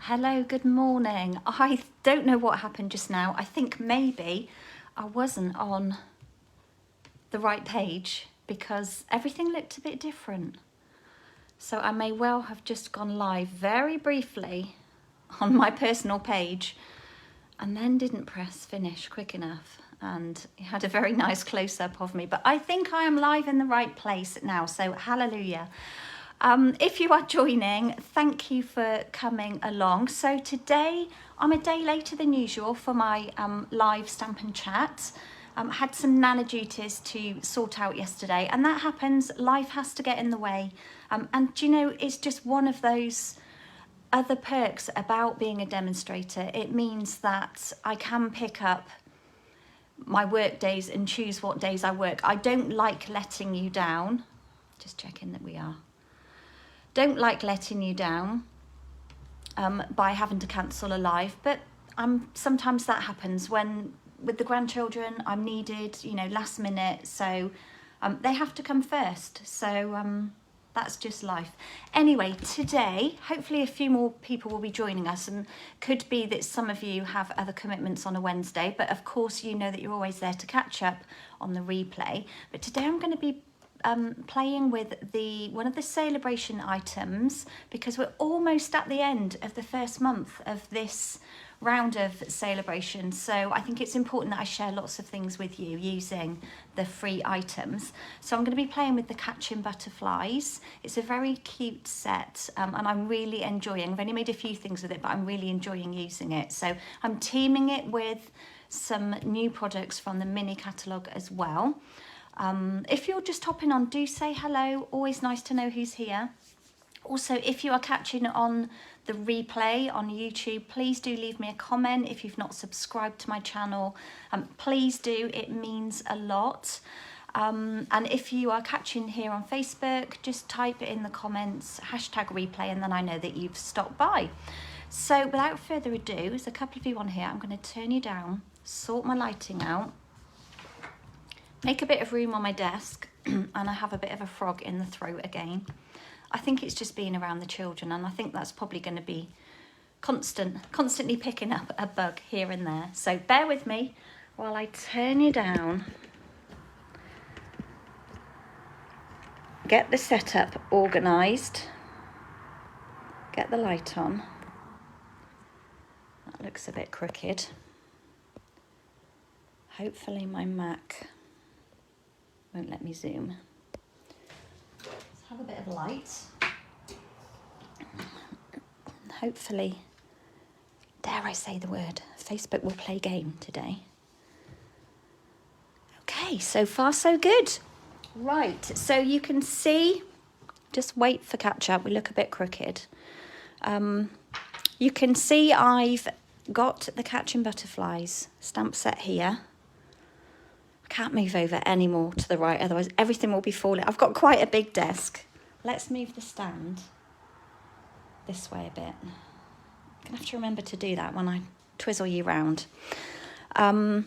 Hello, good morning. I don't know what happened just now. I think maybe I wasn't on the right page because everything looked a bit different. So I may well have just gone live very briefly on my personal page and then didn't press finish quick enough. And it had a very nice close-up of me, but I think I am live in the right place now, so hallelujah. If you are joining, thank you for coming along. So today I'm a day later than usual for my live Stampin' Chat. Had some nana duties to sort out yesterday, and that happens. Life has to get in the way. And do you know, it's just one of those other perks about being a demonstrator. It means that I can pick up my work days and choose what days I work. I don't like letting you down. Just checking that we are. Don't like letting you down by having to cancel a live, but sometimes that happens when with the grandchildren I'm needed, you know, last minute, so they have to come first. So that's just life. Anyway, today, hopefully a few more people will be joining us, and could be that some of you have other commitments on a Wednesday, but of course you know that you're always there to catch up on the replay. But today I'm going to be playing with one of the Sale-a-Bration items, because we're almost at the end of the first month of this round of Sale-a-Bration. So I think it's important that I share lots of things with you using the free items. So I'm going to be playing with the Catching Butterflies. It's a very cute set, and I'm really enjoying. I've only made a few things with it, but I'm really enjoying using it. So I'm teaming it with some new products from the mini catalogue as well. If you're just hopping on, do say hello. Always nice to know who's here. Also, if you are catching on the replay on YouTube, please do leave me a comment. If you've not subscribed to my channel, please do. It means a lot. And if you are catching here on Facebook, just type it in the comments, #replay, and then I know that you've stopped by. So without further ado, there's a couple of you on here. I'm going to turn you down, sort my lighting out, make a bit of room on my desk, and I have a bit of a frog in the throat again. I think it's just being around the children, and I think that's probably going to be constantly picking up a bug here and there. So bear with me while I turn you down, get the setup organised, get the light on. That looks a bit crooked. Hopefully my Mac won't let me zoom. Let's have a bit of light. Hopefully, dare I say the word, Facebook will play game today. Okay, so far so good. Right, so you can see, just wait for catch up, we look a bit crooked. You can see I've got the Catching Butterflies stamp set here. Can't move over any more to the right, otherwise everything will be falling. I've got quite a big desk. Let's move the stand this way a bit. I'm gonna have to remember to do that when I twizzle you round. That's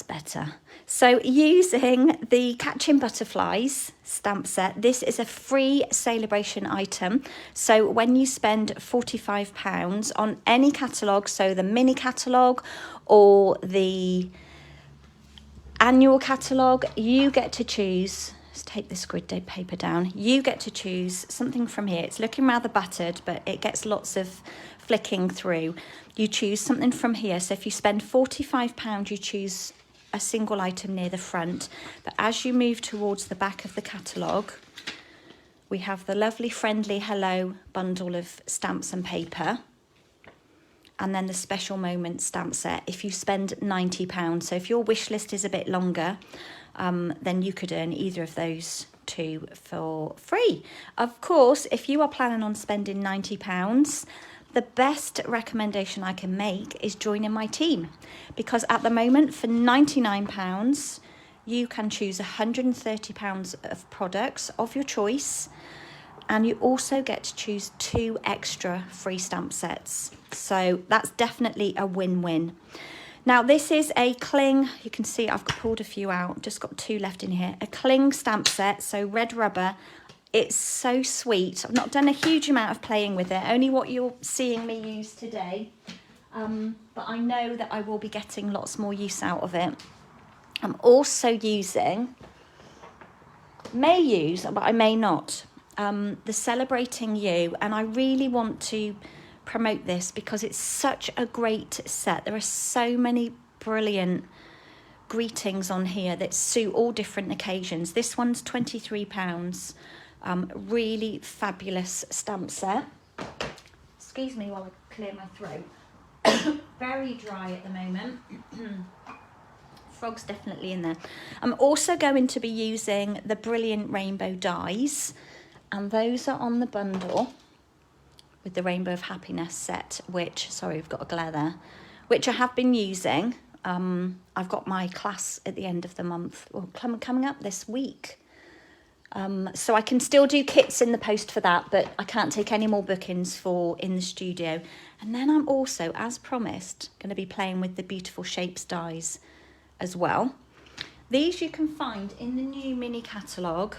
better. So using the Catching Butterflies stamp set, this is a free Sale-a-Bration item. So when you spend £45 on any catalogue, so the mini catalogue or the annual catalogue, you get to choose, let's take this grid paper down, you get to choose something from here. It's looking rather battered, but it gets lots of flicking through. You choose something from here. So if you spend £45, you choose a single item near the front. But as you move towards the back of the catalogue, we have the lovely Friendly Hello bundle of stamps and paper, and then the Special Moment stamp set if you spend £90. So if your wish list is a bit longer, then you could earn either of those two for free. Of course, if you are planning on spending £90, the best recommendation I can make is joining my team, because at the moment for £99, you can choose £130 of products of your choice, and you also get to choose 2 extra free stamp sets. So that's definitely a win-win. Now this is a cling, you can see I've pulled a few out, just got 2 left in here. A cling stamp set, so red rubber, It's so sweet. I've not done a huge amount of playing with it, only what you're seeing me use today. But I know that I will be getting lots more use out of it. I'm also may use, but I may not, the Celebrating You, and I really want to promote this because it's such a great set. There are so many brilliant greetings on here that suit all different occasions. This one's £23. Really fabulous stamp set. Excuse me while I clear my throat. Very dry at the moment. Frog's definitely in there. I'm also going to be using the Brilliant Rainbow dies, and those are on the bundle with the Rainbow of Happiness set, which, sorry, we've got a glare there, which I have been using. I've got my class at the end of the month, or coming up this week. So I can still do kits in the post for that, but I can't take any more bookings for in the studio. And then I'm also, as promised, going to be playing with the Beautiful Shapes dies as well. These you can find in the new mini catalogue.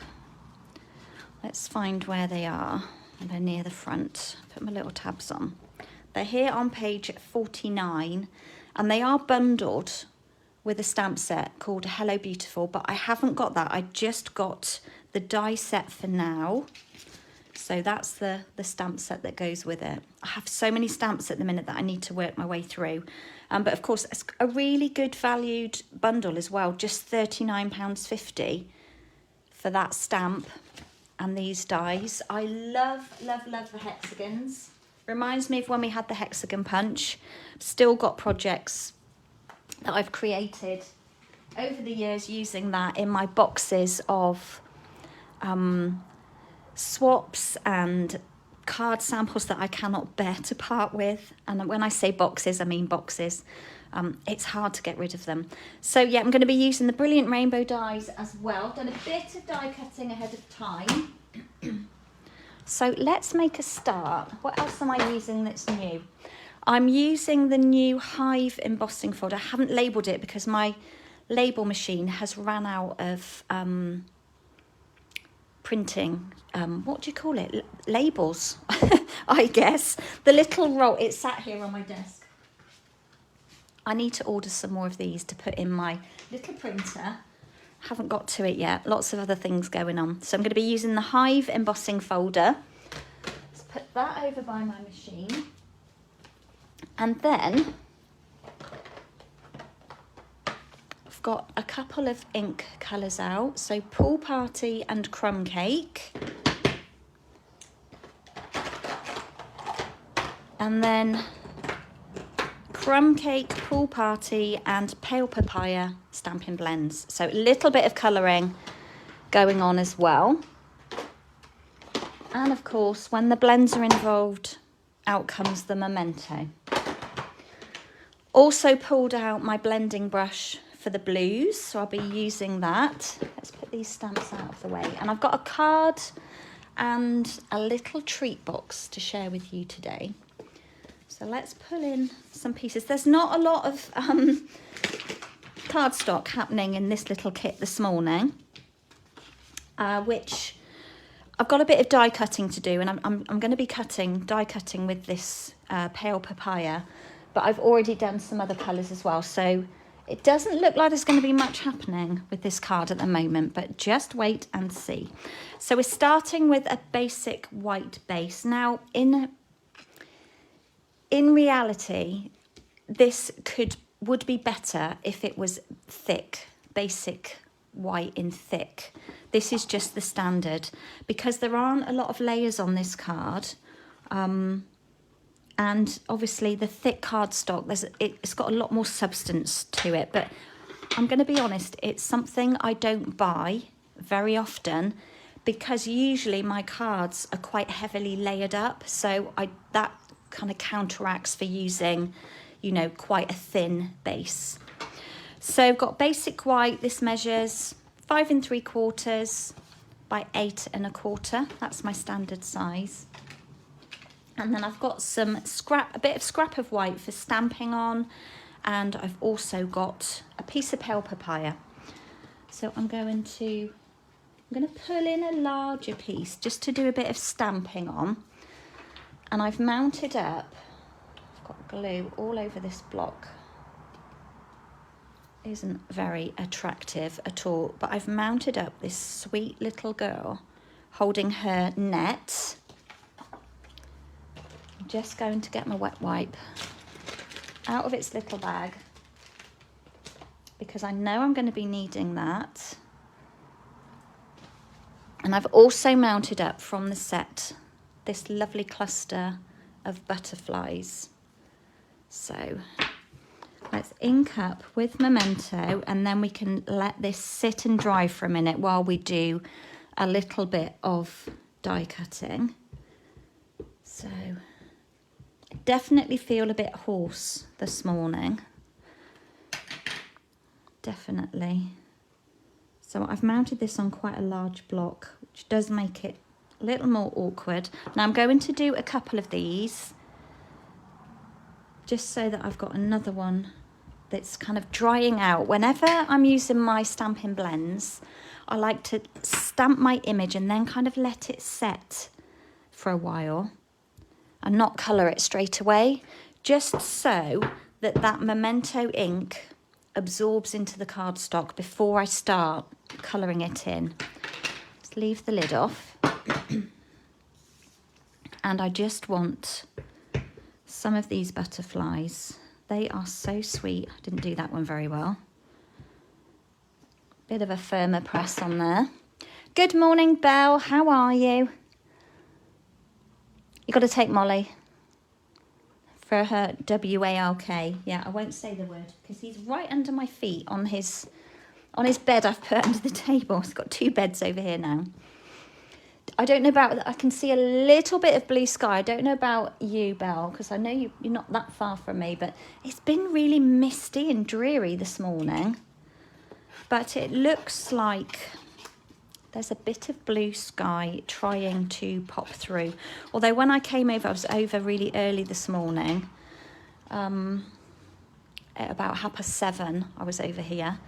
Let's find where they are. They're near the front. Put my little tabs on. They're here on page 49, and they are bundled with a stamp set called Hello Beautiful, but I haven't got that. I just got the die set for now. So that's the stamp set that goes with it. I have so many stamps at the minute that I need to work my way through. But of course, it's a really good valued bundle as well, just £39.50 for that stamp and these dies. I love, love, love the hexagons. Reminds me of when we had the hexagon punch. Still got projects that I've created over the years using that in my boxes of swaps and card samples that I cannot bear to part with. And when I say boxes, I mean boxes. It's hard to get rid of them. So yeah, I'm going to be using the Brilliant Rainbow dies as well. I've done a bit of die cutting ahead of time. So let's make a start. What else am I using that's new? I'm using the new Hive embossing folder. I haven't labelled it because my label machine has ran out of printing, what do you call it? Labels, I guess. The little roll, it's sat here on my desk. I need to order some more of these to put in my little printer. Haven't got to it yet. Lots of other things going on. So I'm going to be using the Hive embossing folder. Let's put that over by my machine. And then I've got a couple of ink colours out. So Pool Party and Crumb Cake. And then Crumb Cake, Pool Party and Pale Papaya Stampin' Blends. So a little bit of colouring going on as well. And of course, when the blends are involved, out comes the memento. Also pulled out my blending brush for the blues, so I'll be using that. Let's put these stamps out of the way. And I've got a card and a little treat box to share with you today. So let's pull in some pieces. There's not a lot of cardstock happening in this little kit this morning, which I've got a bit of die cutting to do, and I'm going to be die cutting with this Pale Papaya, but I've already done some other colours as well. So it doesn't look like there's going to be much happening with this card at the moment, but just wait and see. So we're starting with a basic white base. Now, in reality, this would be better if it was thick, basic white in thick. This is just the standard because there aren't a lot of layers on this card. And obviously the thick cardstock, it's got a lot more substance to it. But I'm going to be honest, it's something I don't buy very often because usually my cards are quite heavily layered up. So that kind of counteracts for using, you know, quite a thin base. So I've got basic white. This measures 5 3/4 by 8 1/4. That's my standard size. And then I've got a bit of scrap of white for stamping on, and I've also got a piece of Pale Papaya. So I'm going to I'm going to pull in a larger piece just to do a bit of stamping on. And I've mounted up, I've got glue all over this block. Isn't very attractive at all, but I've mounted up this sweet little girl holding her net. I'm just going to get my wet wipe out of its little bag because I know I'm going to be needing that. And I've also mounted up from the set this lovely cluster of butterflies. So let's ink up with Memento, and then we can let this sit and dry for a minute while we do a little bit of die cutting. So I definitely feel a bit hoarse this morning. Definitely. So I've mounted this on quite a large block, which does make it a little more awkward. Now I'm going to do a couple of these just so that I've got another one that's kind of drying out. Whenever I'm using my stamping blends, I like to stamp my image and then kind of let it set for a while and not colour it straight away, just so that that Memento ink absorbs into the cardstock before I start colouring it in. Just leave the lid off. And I just want some of these butterflies. They are so sweet. I didn't do that one very well. Bit of a firmer press on there. Good morning, Belle. How are you? You got to take Molly for her WALK. Yeah, I won't say the word because he's right under my feet on his bed I've put under the table. It's got two beds over here now. I don't know about, I can see a little bit of blue sky. I don't know about you, Belle, because I know you're not that far from me, but it's been really misty and dreary this morning. But it looks like there's a bit of blue sky trying to pop through. Although when I came over, I was over really early this morning. At about 7:30, I was over here.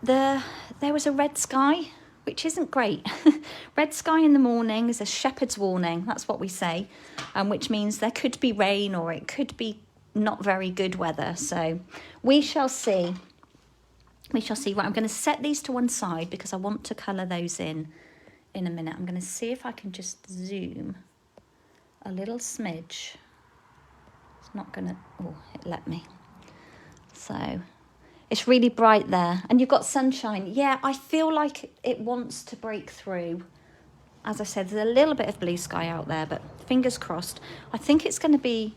There was a red sky, which isn't great. Red sky in the morning is a shepherd's warning. That's what we say, which means there could be rain or it could be not very good weather. So we shall see. We shall see. Right, I'm going to set these to one side because I want to colour those in a minute. I'm going to see if I can just zoom a little smidge. It's not going to... Oh, it let me. So it's really bright there. And you've got sunshine. Yeah, I feel like it wants to break through. As I said, there's a little bit of blue sky out there, but fingers crossed. I think it's going to be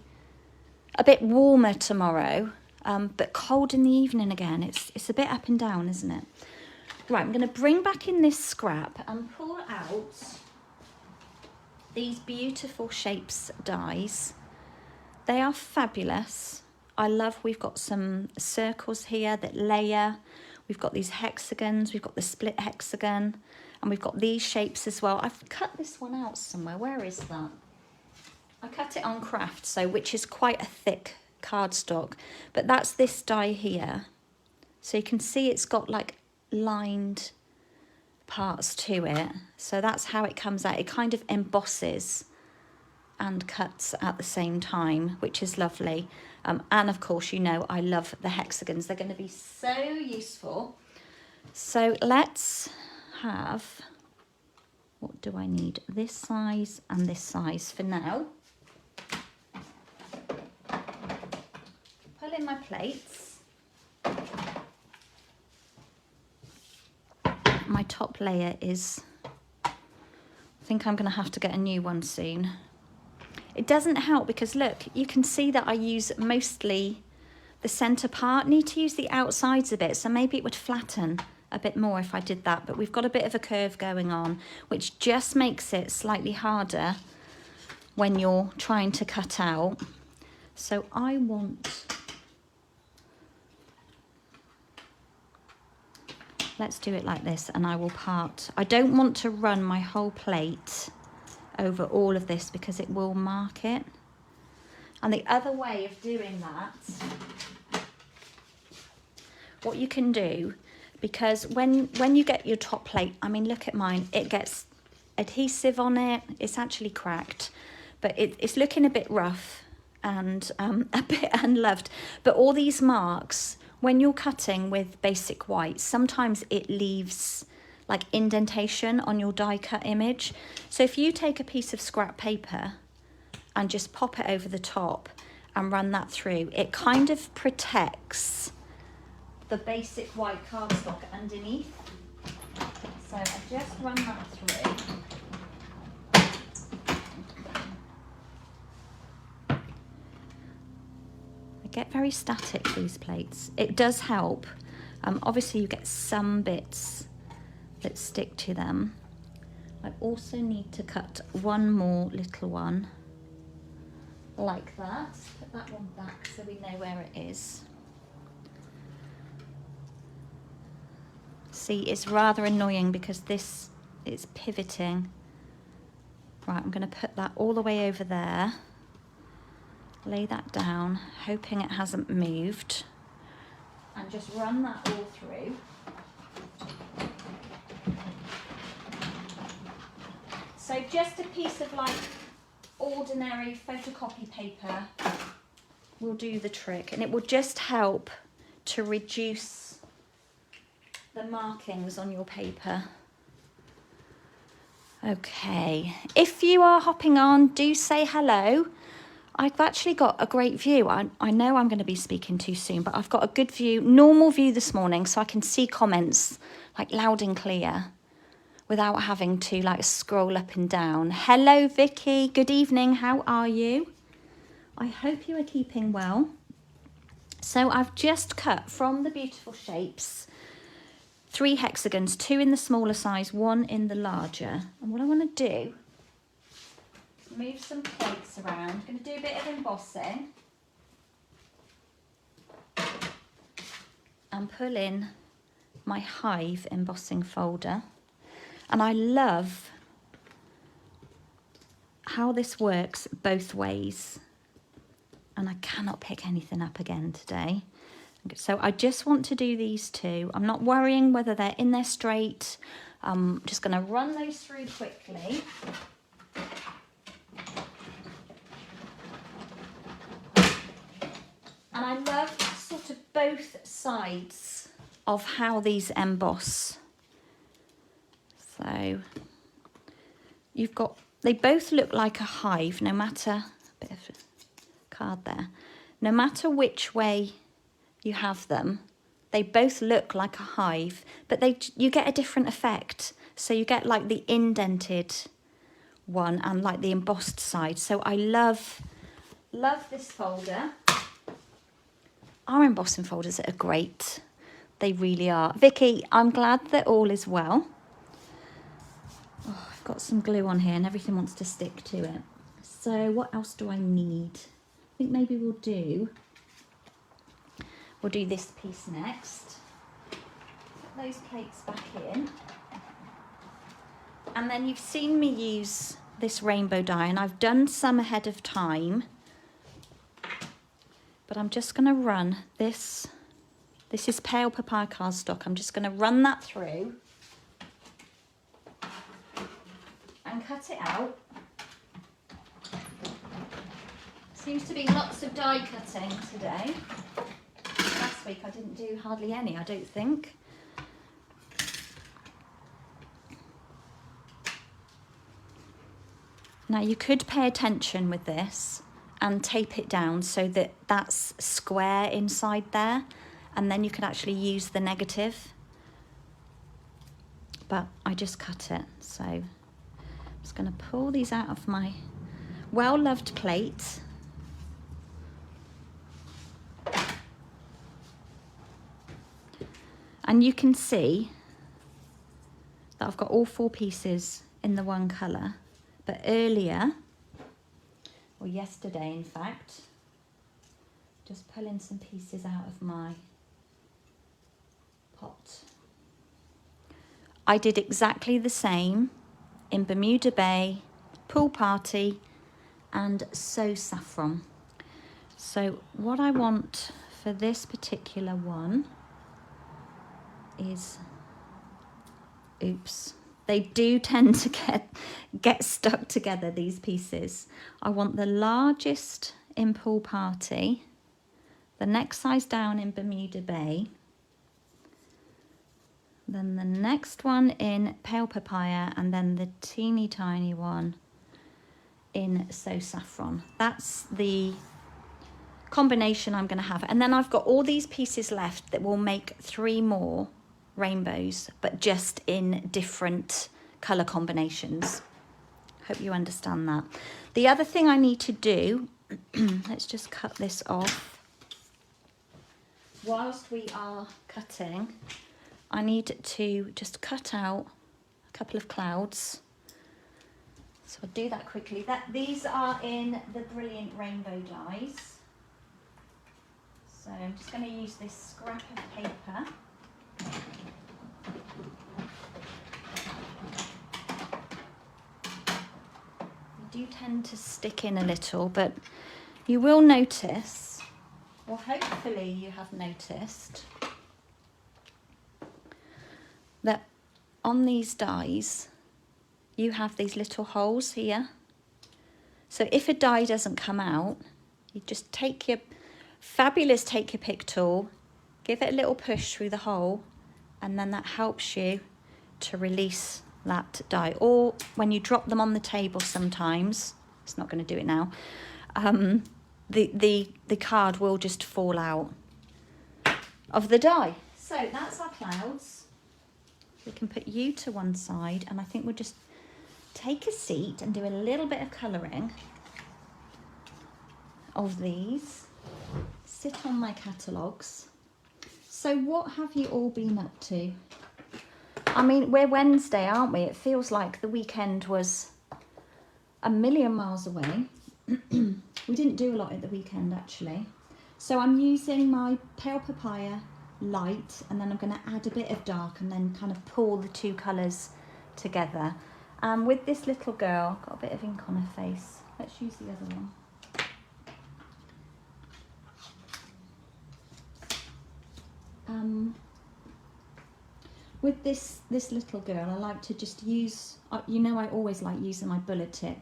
a bit warmer tomorrow. But cold in the evening again. It's a bit up and down, isn't it? Right, I'm going to bring back in this scrap and pull out these beautiful shapes dies. They are fabulous. I love, we've got some circles here that layer. We've got these hexagons. We've got the split hexagon. And we've got these shapes as well. I've cut this one out somewhere. Where is that? I cut it on craft, so which is quite a thick cardstock, but that's this die here, so you can see it's got like lined parts to it, so that's how it comes out. It kind of embosses and cuts at the same time, which is lovely. And of course, you know, I love the hexagons. They're going to be so useful. So let's have, what do I need? This size and this size for now. In my plates. My top layer is, I think I'm going to have to get a new one soon. It doesn't help because look, you can see that I use mostly the center part. I need to use the outsides a bit, so maybe it would flatten a bit more if I did that, but we've got a bit of a curve going on, which just makes it slightly harder when you're trying to cut out. So I want... Let's do it like this, and I will part. I don't want to run my whole plate over all of this because it will mark it. And the other way of doing that, what you can do, because when you get your top plate, I mean, look at mine, it gets adhesive on it. It's actually cracked, but it's looking a bit rough and a bit unloved. But all these marks, when you're cutting with basic white, sometimes it leaves like indentation on your die cut image. So if you take a piece of scrap paper and just pop it over the top and run that through, it kind of protects the basic white cardstock underneath. So I just run that through. They get very static, these plates. It does help. Obviously you get some bits that stick to them. I also need to cut one more little one like that. Put that one back so we know where it is. See, it's rather annoying because this is pivoting. Right, I'm going to put that all the way over there. Lay that down, hoping it hasn't moved. And just run that all through. So just a piece of like ordinary photocopy paper will do the trick, and it will just help to reduce the markings on your paper. Okay, if you are hopping on, do say hello. I've actually got a great view. I know I'm going to be speaking too soon, but I've got a good view, normal view this morning, so I can see comments like loud and clear without having to like scroll up and down. Hello Vicky, good evening, how are you? I hope you are keeping well. So I've just cut from the beautiful shapes 3 hexagons, 2 in the smaller size, 1 in the larger. And what I want to do is move some plates around. I'm going to do a bit of embossing and pull in my Hive embossing folder. And I love how this works both ways. And I cannot pick anything up again today. So I just want to do these 2. I'm not worrying whether they're in there straight. I'm just going to run those through quickly. And I love sort of both sides of how these emboss. So you've got, they both look like a hive, no matter, a bit of a card there, no matter which way you have them, they both look like a hive, but you get a different effect. So you get like the indented one and like the embossed side. So I love this folder. Our embossing folders are great. They really are. Vicky, I'm glad that all is well. Oh, I've got some glue on here and everything wants to stick to it. So what else do I need? I think maybe we'll do this piece next. Put those plates back in. And then you've seen me use this rainbow die, and I've done some ahead of time. But I'm just going to run this. This is pale papaya cardstock. I'm just going to run that through and cut it out. Seems to be lots of die cutting today. Last week I didn't do hardly any, I don't think. Now you could pay attention with this and tape it down so that that's square inside there, and then you can actually use the negative. But I just cut it, so I'm just going to pull these out of my well-loved plate. And you can see that I've got all 4 pieces in the one colour. But earlier, or yesterday in fact, just pulling some pieces out of my pot. I did exactly the same in Bermuda Bay, Pool Party and So Saffron. So what I want for this particular one is, oops, they do tend to get stuck together, these pieces. I want the largest in Pool Party, the next size down in Bermuda Bay, then the next one in Pale Papaya, and then the teeny tiny one in So Saffron. That's the combination I'm going to have. And then I've got all these pieces left that will make 3 more rainbows, but just in different colour combinations. Hope you understand that. The other thing I need to do, let's just cut this off. Whilst we are cutting, I need to just cut out a couple of clouds. So I'll do that quickly. These are in the Brilliant Rainbow dies. So I'm just going to use this scrap of paper. They do tend to stick in a little, but you will notice, or hopefully you have noticed, that on these dies you have these little holes here. So if a die doesn't come out, you just take your fabulous take your pick tool, give it a little push through the hole, and then that helps you to release that die. Or when you drop them on the table sometimes, it's not going to do it now, the card will just fall out of the die. So that's our clouds. We can put you to one side, and I think we'll just take a seat and do a little bit of colouring of these. Sit on my catalogues. So what have you all been up to? I mean, we're Wednesday, aren't we? It feels like the weekend was a million miles away. We didn't do a lot at the weekend, actually. So I'm using my Pale Papaya light, and then I'm going to add a bit of dark and then kind of pull the 2 colours together. With this little girl, got a bit of ink on her face. Let's use the other one. With this little girl, I like to just use, you know, I always like using my bullet tip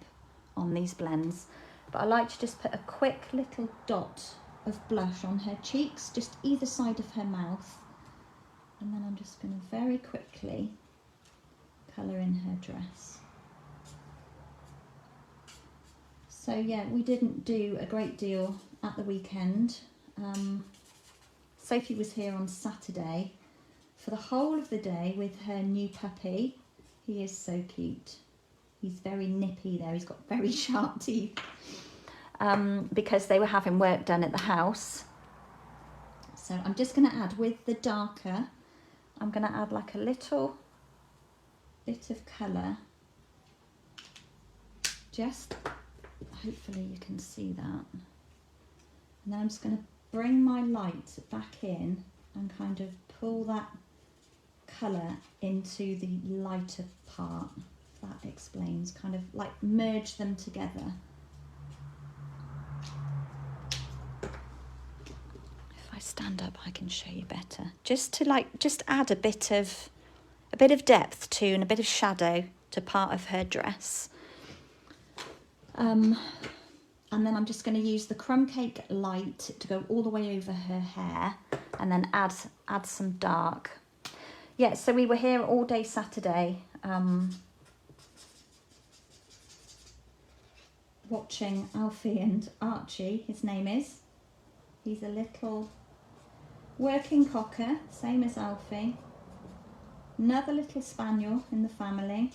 on these blends, but I like to just put a quick little dot of blush on her cheeks, just either side of her mouth, and then I'm just going to very quickly colour in her dress. So yeah, we didn't do a great deal at the weekend. Sophie was here on Saturday for the whole of the day with her new puppy. He is so cute. He's very nippy though, he's got very sharp teeth, because they were having work done at the house. So I'm just going to add, with the darker, I'm going to add like a little bit of colour. Just, hopefully you can see that. And then I'm just going to bring my light back in and kind of pull that colour into the lighter part. If that explains, kind of like merge them together. If I stand up, I can show you better. Just to just add a bit of depth to, and a bit of shadow to part of her dress. And then I'm just going to use the crumb cake light to go all the way over her hair, and then add some dark. Yeah, so we were here all day Saturday, watching Alfie and Archie, his name is. He's a little working cocker, same as Alfie. Another little spaniel in the family.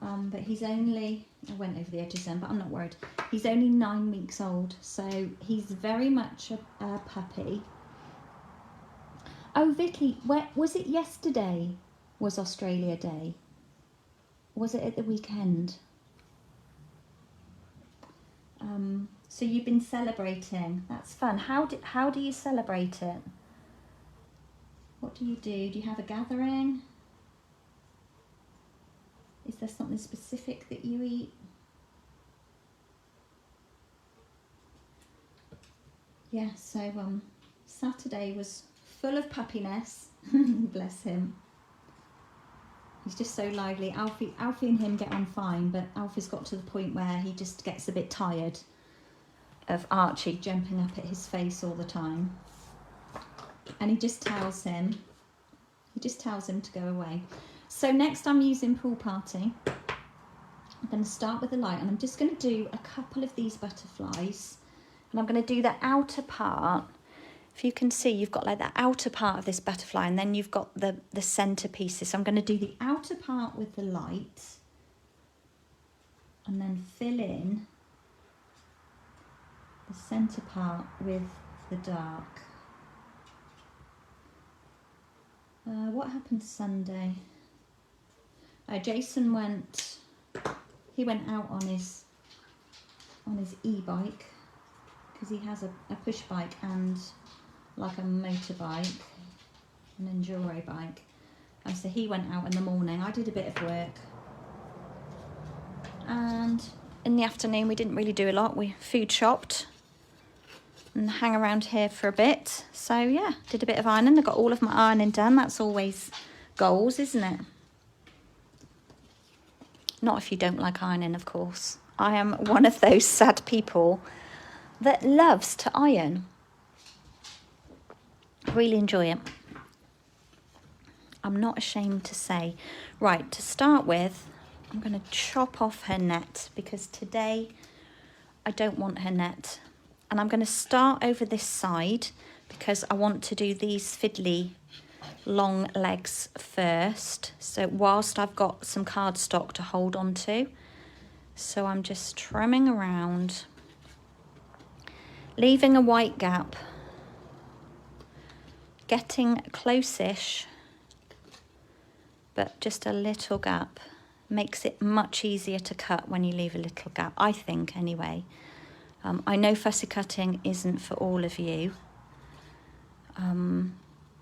But he's only, I went over the edges then, but I'm not worried. He's only 9 weeks old, so he's very much a puppy. Oh, Vicky, was it yesterday was Australia Day? Was it at the weekend? So you've been celebrating. That's fun. How do you celebrate it? What do? Do you have a gathering? Is there something specific that you eat? Yeah, so Saturday was full of puppiness. Bless him. He's just so lively. Alfie and him get on fine, but Alfie's got to the point where he just gets a bit tired of Archie jumping up at his face all the time. And he just tells him to go away. So next I'm using Pool Party. I'm going to start with the light, and I'm just going to do a couple of these butterflies, and I'm going to do the outer part. If you can see, you've got like the outer part of this butterfly, and then you've got the centre pieces. So I'm going to do the outer part with the light, and then fill in the centre part with the dark. What happened Sunday? Jason went out on his e-bike, because he has a push bike and like a motorbike, an enduro bike, and so he went out in the morning. I did a bit of work, and in the afternoon we didn't really do a lot. We food shopped and hang around here for a bit. So yeah, did a bit of ironing. I got all of my ironing done. That's always goals, isn't it? Not if you don't like ironing, of course. I am one of those sad people that loves to iron. I really enjoy it. I'm not ashamed to say. Right, to start with, I'm going to chop off her net, because today I don't want her net. And I'm going to start over this side, because I want to do these fiddly long legs first. So whilst I've got some cardstock to hold on to. So I'm just trimming around, leaving a white gap, getting close-ish, but just a little gap. Makes it much easier to cut when you leave a little gap, I think, anyway. I know fussy cutting isn't for all of you,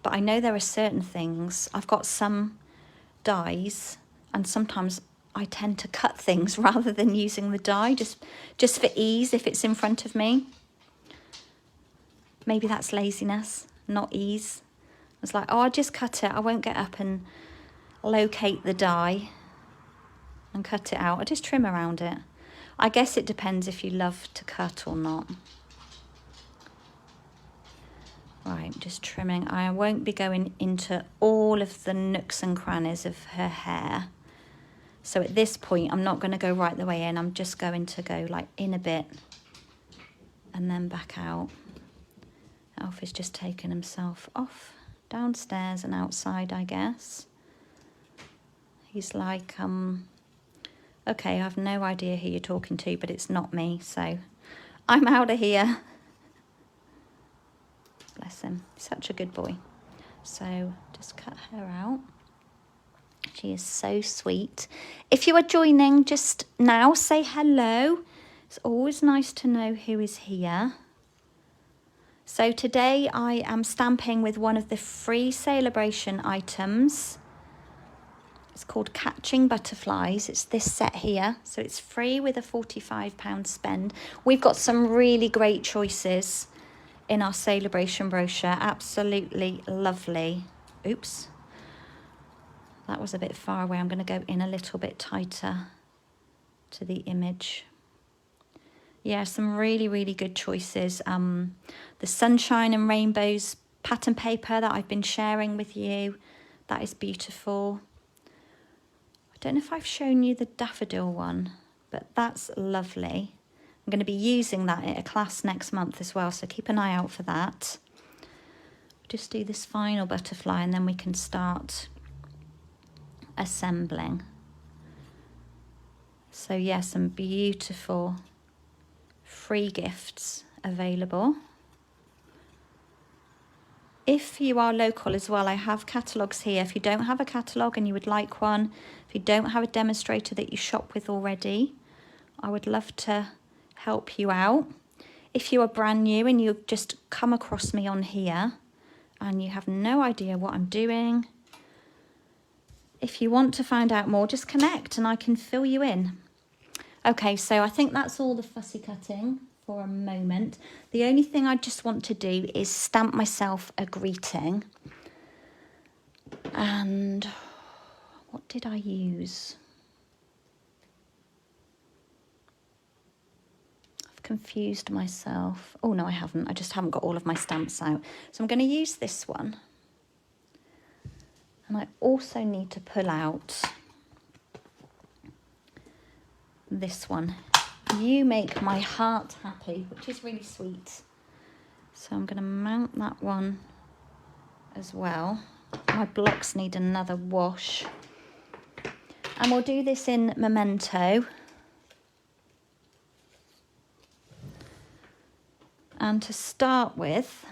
but I know there are certain things. I've got some dies, and sometimes I tend to cut things rather than using the die, just for ease if it's in front of me. Maybe that's laziness, not ease. It's like, oh, I'll just cut it. I won't get up and locate the die and cut it out. I just trim around it. I guess it depends if you love to cut or not. Right, just trimming. I won't be going into all of the nooks and crannies of her hair. So at this point, I'm not going to go right the way in. I'm just going to go like in a bit and then back out. Alfie's just taken himself off downstairs and outside, I guess. He's like, okay, I have no idea who you're talking to, but it's not me, so I'm out of here. Bless him, such a good boy. So just cut her out. She is so sweet. If you are joining just now, say hello. It's always nice to know who is here. So today I am stamping with one of the free Sale-a-Bration items. It's called Catching Butterflies. It's this set here. So it's free with a £45 spend. We've got some really great choices in our Sale-a-Bration brochure. Absolutely lovely. Oops. That was a bit far away. I'm going to go in a little bit tighter to the image. Yeah, some really, really good choices. The Sunshine and Rainbows pattern paper that I've been sharing with you. That is beautiful. I don't know if I've shown you the daffodil one, but that's lovely. I'm going to be using that at a class next month as well, so keep an eye out for that. Just do this final butterfly and then we can start assembling. So yeah, some beautiful free gifts available. If you are local as well, I have catalogues here. If you don't have a catalogue and you would like one, if you don't have a demonstrator that you shop with already, I would love to help you out. If you are brand new and you've just come across me on here and you have no idea what I'm doing, if you want to find out more, just connect and I can fill you in. Okay, so I think that's all the fussy cutting for a moment. The only thing I just want to do is stamp myself a greeting. And what did I use? I've confused myself. Oh no, I haven't. I just haven't got all of my stamps out. So I'm going to use this one. And I also need to pull out this one. You make my heart happy, which is really sweet. So I'm going to mount that one as well. My blocks need another wash. And we'll do this in Memento. And to start with,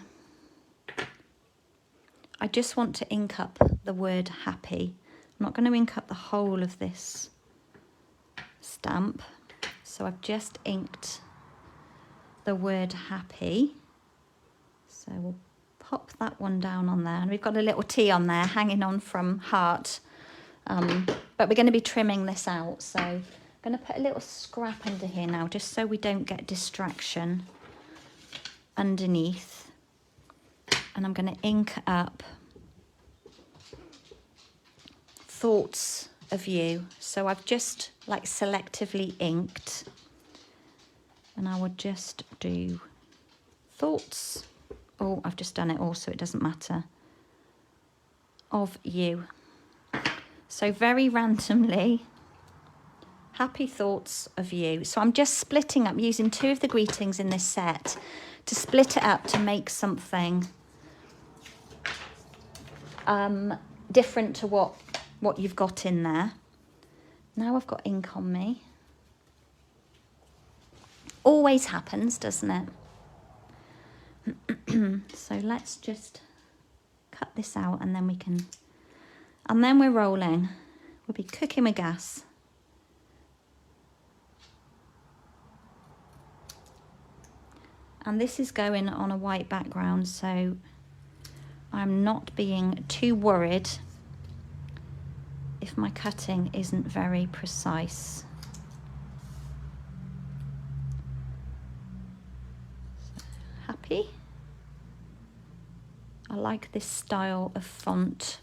I just want to ink up the word happy. I'm not going to ink up the whole of this stamp. So I've just inked the word happy. So we'll pop that one down on there. And we've got a little T on there hanging on from heart. But we're going to be trimming this out. So I'm going to put a little scrap under here now, just so we don't get distraction underneath. And I'm going to ink up thoughts of you. So I've just like selectively inked, and I would just do thoughts. Oh, I've just done it all, so it doesn't matter. Of you. So very randomly, happy thoughts of you. So I'm just splitting up, using 2 of the greetings in this set to split it up to make something different to what you've got in there. Now I've got ink on me. Always happens, doesn't it? So let's just cut this out, and then we can, and then we're rolling. We'll be cooking with gas. And this is going on a white background, so I'm not being too worried if my cutting isn't very precise. So, happy. I like this style of font.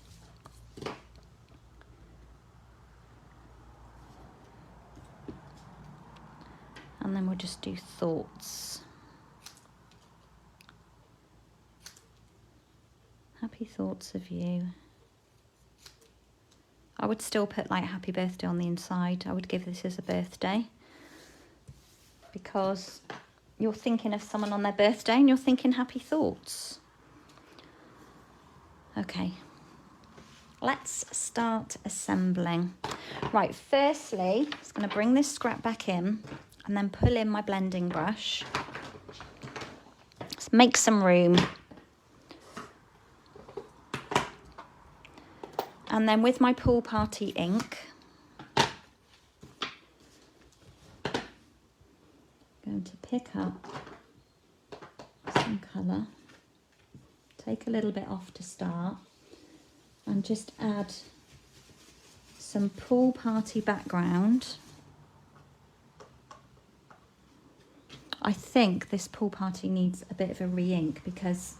And then we'll just do thoughts. Happy thoughts of you. I would still put like happy birthday on the inside. I would give this as a birthday, because you're thinking of someone on their birthday and you're thinking happy thoughts. Okay, let's start assembling. Right, firstly, I'm just going to bring this scrap back in and then pull in my blending brush. Let's make some room. And then with my pool party ink, I'm going to pick up some colour, take a little bit off to start, and just add some pool party background. I think this pool party needs a bit of a re-ink, because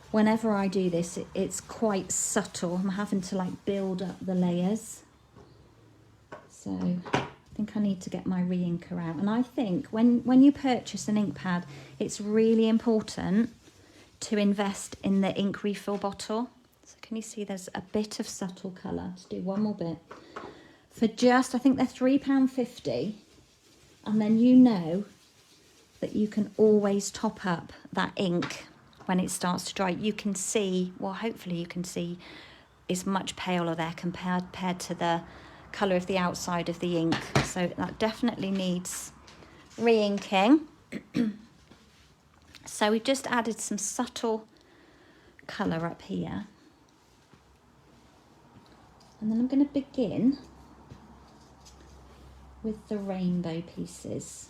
whenever I do this, it's quite subtle. I'm having to like build up the layers. So I think I need to get my re-inker out. And I think when you purchase an ink pad, it's really important to invest in the ink refill bottle. So can you see there's a bit of subtle colour? Let's do one more bit. For just, I think they're £3.50. And then you know that you can always top up that ink when it starts to dry. You can see, well, hopefully you can see, it's much paler there compared to the colour of the outside of the ink. So that definitely needs re-inking. So we've just added some subtle colour up here. And then I'm going to begin with the rainbow pieces.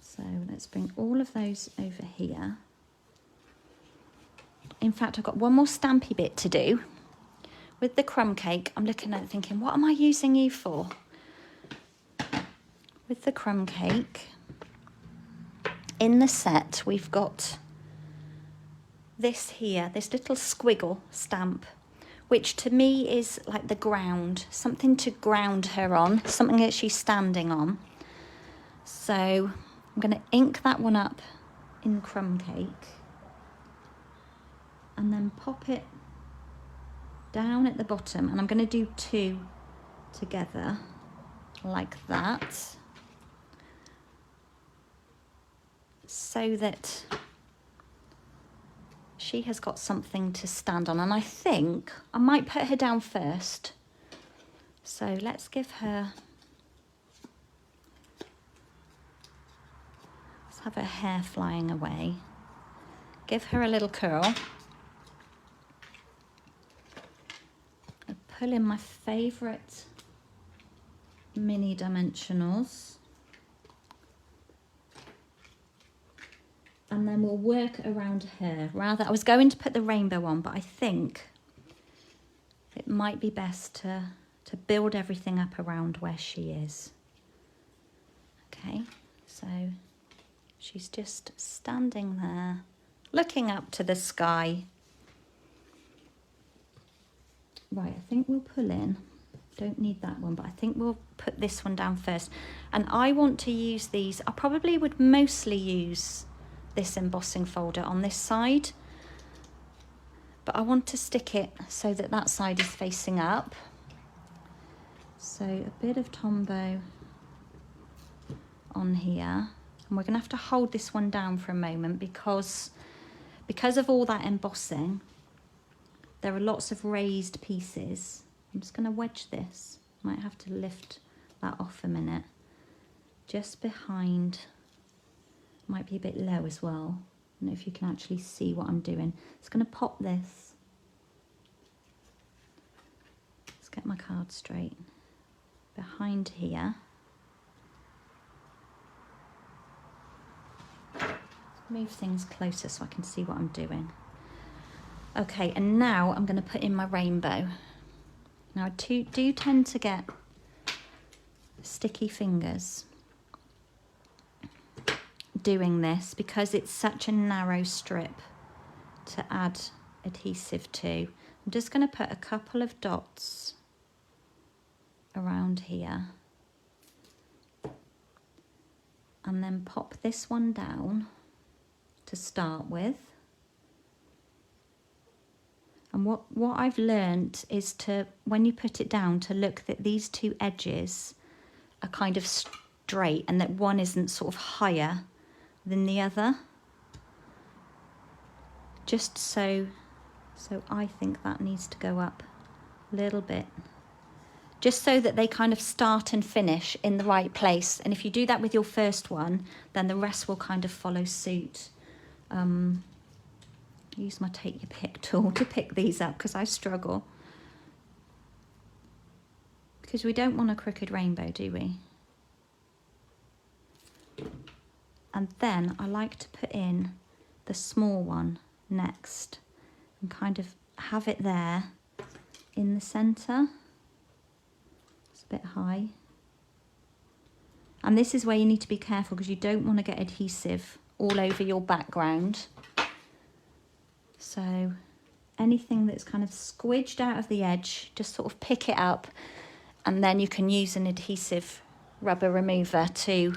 So let's bring all of those over here. In fact, I've got one more stampy bit to do. With the crumb cake, I'm looking at it thinking, what am I using you for? with the crumb cake. In the set, we've got this here, this little squiggle stamp, which to me is like the ground, something to ground her on, something that she's standing on. So I'm going to ink that one up in crumb cake and then pop it down at the bottom, and I'm going to do 2 together like that, so that she has got something to stand on. And I think I might put her down first. So let's give her, let's have her hair flying away. Give her a little curl. I pull in my favourite mini dimensionals. And then we'll work around her. Rather, I was going to put the rainbow on, but I think it might be best to build everything up around where she is. Okay, so she's just standing there, looking up to the sky. Right, I think we'll pull in. Don't need that one, but I think we'll put this one down first. And I want to use these, I probably would mostly use this embossing folder on this side, but I want to stick it so that that side is facing up. So a bit of Tombow on here, and we're going to have to hold this one down for a moment because of all that embossing, there are lots of raised pieces. I'm just going to wedge this, might have to lift that off a minute, just behind. Might be a bit low as well. I don't know if you can actually see what I'm doing. It's going to pop this. Let's get my card straight. Behind here. Move things closer so I can see what I'm doing. Okay, and now I'm going to put in my rainbow. Now I do tend to get sticky fingers doing this because it's such a narrow strip to add adhesive to. I'm just going to put a couple of dots around here and then pop this one down to start with. And what I've learnt is to, when you put it down, to look that these 2 edges are kind of straight and that one isn't sort of higher than the other. Just so I think that needs to go up a little bit. Just so that they kind of start and finish in the right place. And if you do that with your first one, then the rest will kind of follow suit. Use my take your pick tool to pick these up because I struggle. Because we don't want a crooked rainbow, do we? And then I like to put in the small one next and kind of have it there in the centre. It's a bit high. And this is where you need to be careful because you don't want to get adhesive all over your background. So anything that's kind of squidged out of the edge, just sort of pick it up, and then you can use an adhesive rubber remover to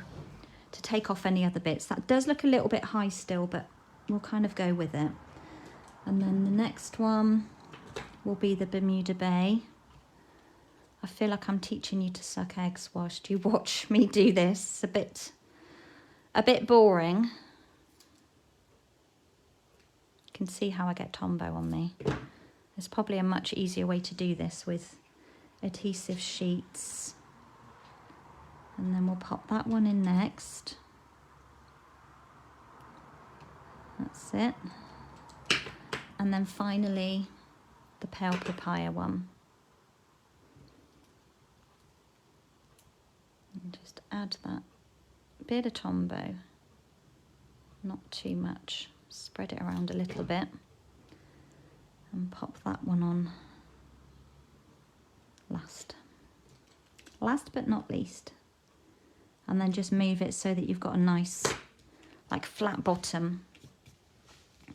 take off any other bits. That does look a little bit high still, but we'll kind of go with it. And then the next one will be the Bermuda Bay. I feel like I'm teaching you to suck eggs whilst you watch me do this. It's a bit boring. You can see how I get Tombow on me. There's probably a much easier way to do this with adhesive sheets. And then we'll pop that one in next. That's it. And then finally, the pale papaya one. And just add that bit of Tombow, not too much. Spread it around a little bit and pop that one on last. Last but not least. and then just move it so that you've got a nice like flat bottom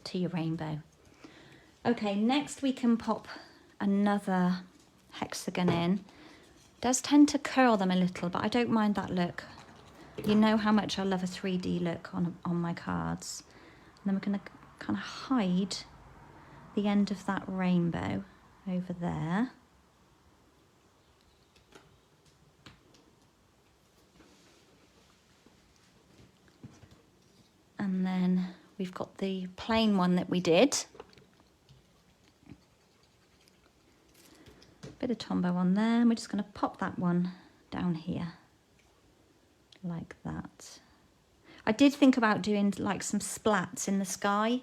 to your rainbow. Okay, next we can pop another hexagon in. It does tend to curl them a little, but I don't mind that look. You know how much I love a 3D look on my cards. And then we're going to kind of hide the end of that rainbow over there. And then we've got the plain one that we did. Bit of Tombow on there, and we're just going to pop that one down here, like that. I did think about doing like some splats in the sky,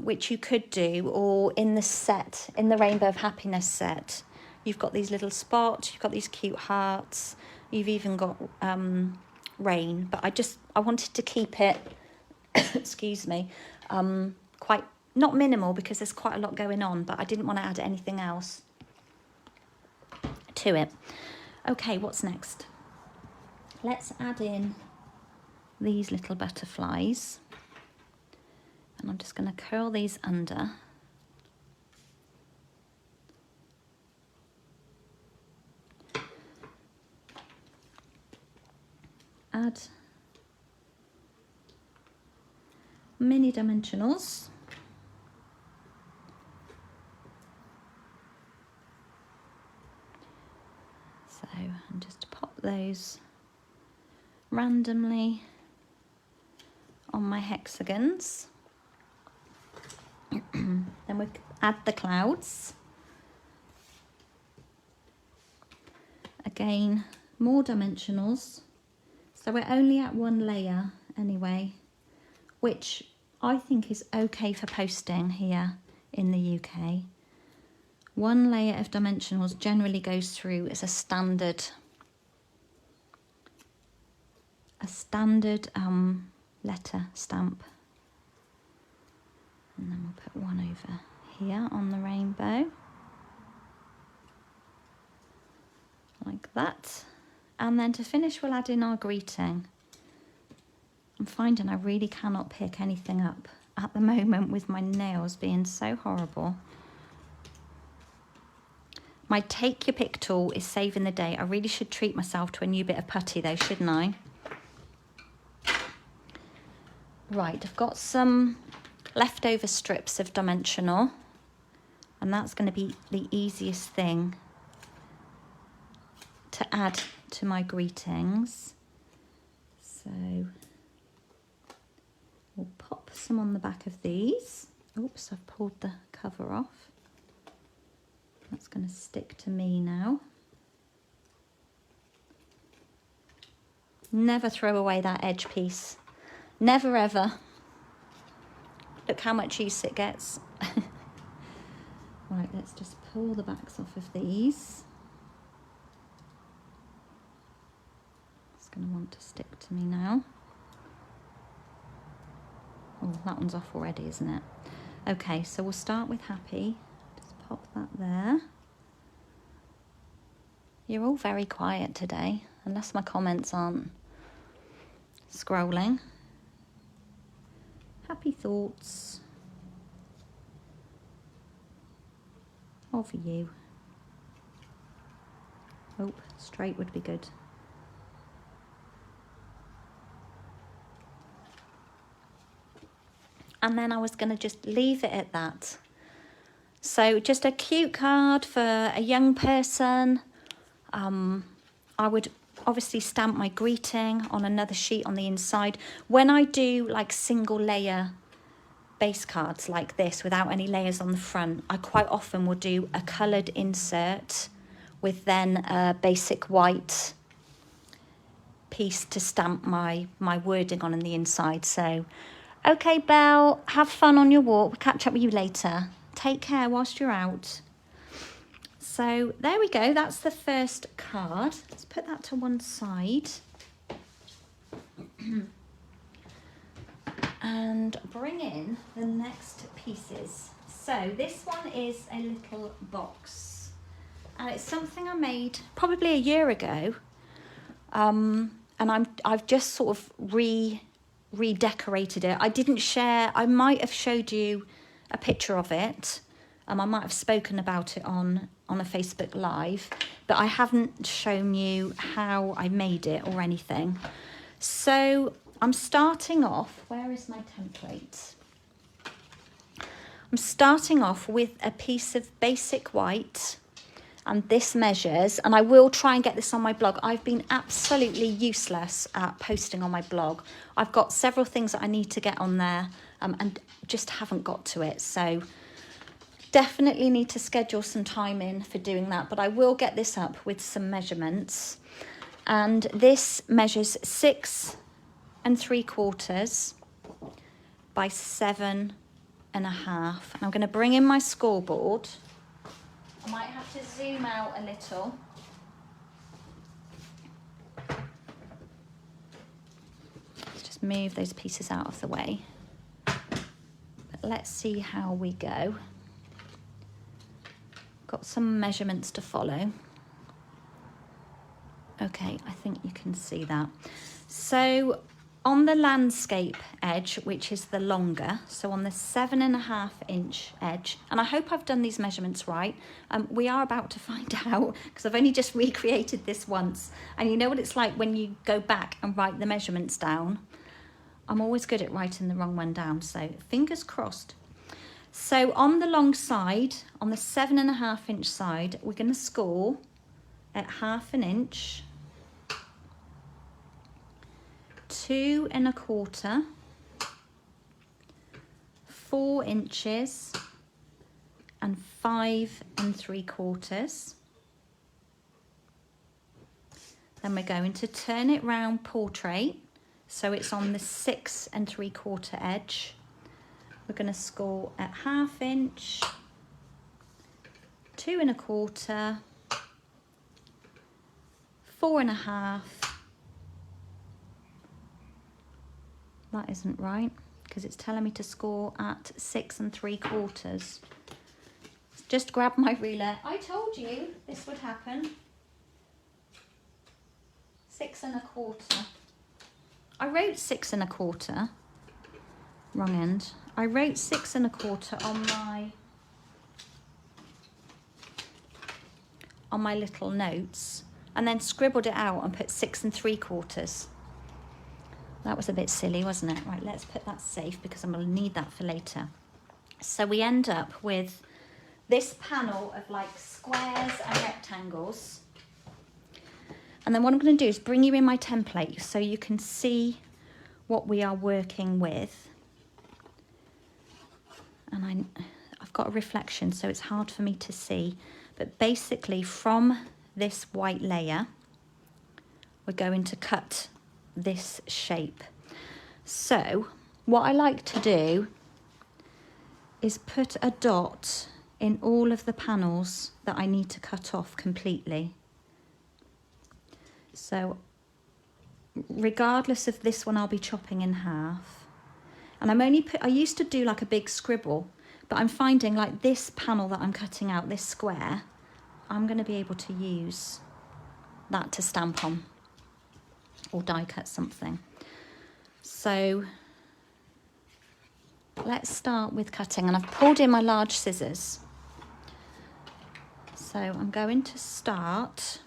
which you could do, or in the set, in the Rainbow of Happiness set. You've got these little spots, you've got these cute hearts, you've even got rain, but I wanted to keep it, excuse me, quite, not minimal because there's quite a lot going on, but I didn't want to add anything else to it. Okay, what's next? Let's add in these little butterflies, and I'm just going to curl these under. Add mini dimensionals. And just pop those randomly on my hexagons. Then we add the clouds. Again, more dimensionals. So we're only at one layer anyway, which I think is okay for posting here in the UK. One layer of dimensionals generally goes through as a standard letter stamp. And then we'll put one over here on the rainbow, like that. And then to finish, we'll add in our greeting. I'm finding I really cannot pick anything up at the moment with my nails being so horrible. My take your pick tool is saving the day. I really should treat myself to a new bit of putty though, shouldn't I? Right, I've got some leftover strips of dimensional, and that's going to be the easiest thing to add to my greetings. So we'll pop some on the back of these. Oops, I've pulled the cover off. That's going to stick to me now. Never throw away that edge piece. Never ever. Look how much use it gets. Right, let's just pull the backs off of these. It's going to want to stick to me now. Oh, that one's off already, isn't it? Okay, so we'll start with happy. Just pop that there. You're all very quiet today, unless my comments aren't scrolling. Happy thoughts of you. Oh, straight would be good. And then I was going to just leave it at that. So just a cute card for a young person. I would obviously stamp my greeting on another sheet on the inside. When I do like single layer base cards like this without any layers on the front, I quite often will do a coloured insert with then a basic white piece to stamp my wording on the inside. So, okay, Belle, have fun on your walk. We'll catch up with you later. Take care whilst you're out. So there we go, that's the first card. Let's put that to one side. And bring in the next pieces. So this one is a little box. And it's something I made probably a year ago. And and I've just sort of redecorated it. I didn't share, I might have showed you a picture of it. I might have spoken about it on a Facebook Live, but I haven't shown you how I made it or anything. So I'm starting off, where is my template? I'm starting off with a piece of basic white, and this measures, and I will try and get this on my blog. I've been absolutely useless at posting on my blog. I've got several things that I need to get on there and just haven't got to it. So definitely need to schedule some time in for doing that, but I will get this up with some measurements. And this measures 6 3/4 by 7 1/2. And I'm going to bring in my scoreboard. I might have to zoom out a little. Let's just move those pieces out of the way. But let's see how we go. Got some measurements to follow. Okay, I think you can see that. So on the landscape edge, which is the longer, so on the 7 1/2 inch edge, and I hope I've done these measurements right. We are about to find out, because I've only just recreated this once. And you know what it's like when you go back and write the measurements down? I'm always good at writing the wrong one down, so fingers crossed. So on the long side, on the 7 1/2 inch side, we're going to score at 1/2 inch, 2 1/4, 4 inches, and 5 3/4. Then we're going to turn it round portrait, so it's on the 6 3/4 edge. We're going to score at 1/2 inch, 2 1/4, 4 1/2. That isn't right, because it's telling me to score at 6 3/4. Just grab my ruler. I told you this would happen. 6 1/4. I wrote 6 1/4. Wrong end. I wrote 6 1/4 on my little notes, and then scribbled it out and put 6 3/4. That was a bit silly, wasn't it? Right, let's put that safe, because I'm going to need that for later. So we end up with this panel of like squares and rectangles. And then what I'm going to do is bring you in my template so you can see what we are working with. And I've got a reflection, so it's hard for me to see. But basically from this white layer, we're going to cut this shape. So what I like to do is put a dot in all of the panels that I need to cut off completely. So regardless of this one, I'll be chopping in half. And I used to do like a big scribble, but I'm finding like this panel that I'm cutting out, this square, I'm going to be able to use that to stamp on or die cut something. So let's start with cutting, and I've pulled in my large scissors. So I'm going to start.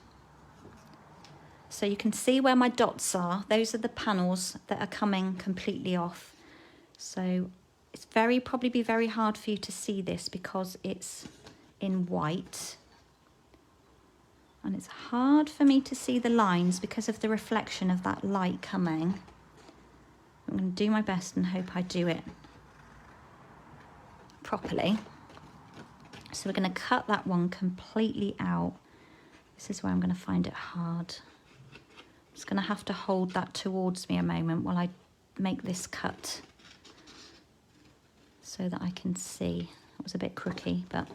So you can see where my dots are. Those are the panels that are coming completely off. So it's probably be very hard for you to see this because it's in white. And it's hard for me to see the lines because of the reflection of that light coming. I'm going to do my best and hope I do it properly. So we're going to cut that one completely out. This is where I'm going to find it hard. I'm just going to have to hold that towards me a moment while I make this cut so that I can see. It was a bit crooked, but